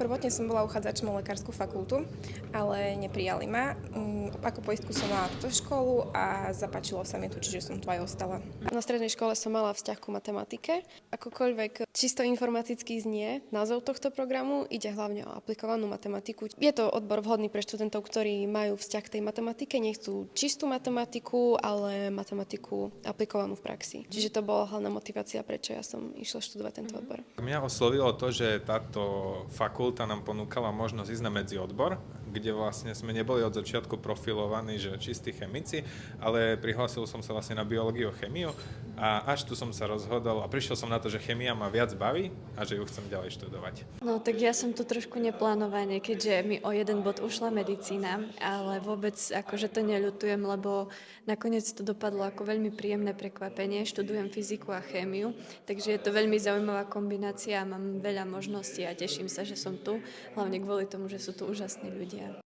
Prvotne som bola uchádzačom o lekárskú fakultu, ale neprijali ma. Ako poistku som mala túto školu a zapáčilo sa mi tu, čiže som tu aj ostala. Na strednej škole som mala vzťah ku matematike. Akokoľvek čisto informaticky znie názov tohto programu, ide hlavne o aplikovanú matematiku. Je to odbor vhodný pre študentov, ktorí majú vzťah k tej matematike, nechcú čistú matematiku, ale matematiku aplikovanú v praxi. Čiže to bola hlavná motivácia, prečo ja som išla študovať tento odbor. Mňa oslovilo to, že táto fakulta nám ponúkala možnosť ísť na medziodbor, kde vlastne sme neboli od začiatku profilovaní, že čistí chemici, ale prihlásil som sa vlastne na biológiu a chemiu a až tu som sa rozhodol a prišiel som na to, že chemia ma viac baví a že ju chcem ďalej študovať. No tak ja som tu trošku neplánovane, keďže mi o jeden bod ušla medicína, ale vôbec akože to neľutujem, lebo nakoniec to dopadlo ako veľmi príjemné prekvapenie. Študujem fyziku a chémiu, takže je to veľmi zaujímavá kombinácia a mám veľa možností a teším sa, že som tu, hlavne kvôli tomu, že sú tu úžasní ľudia.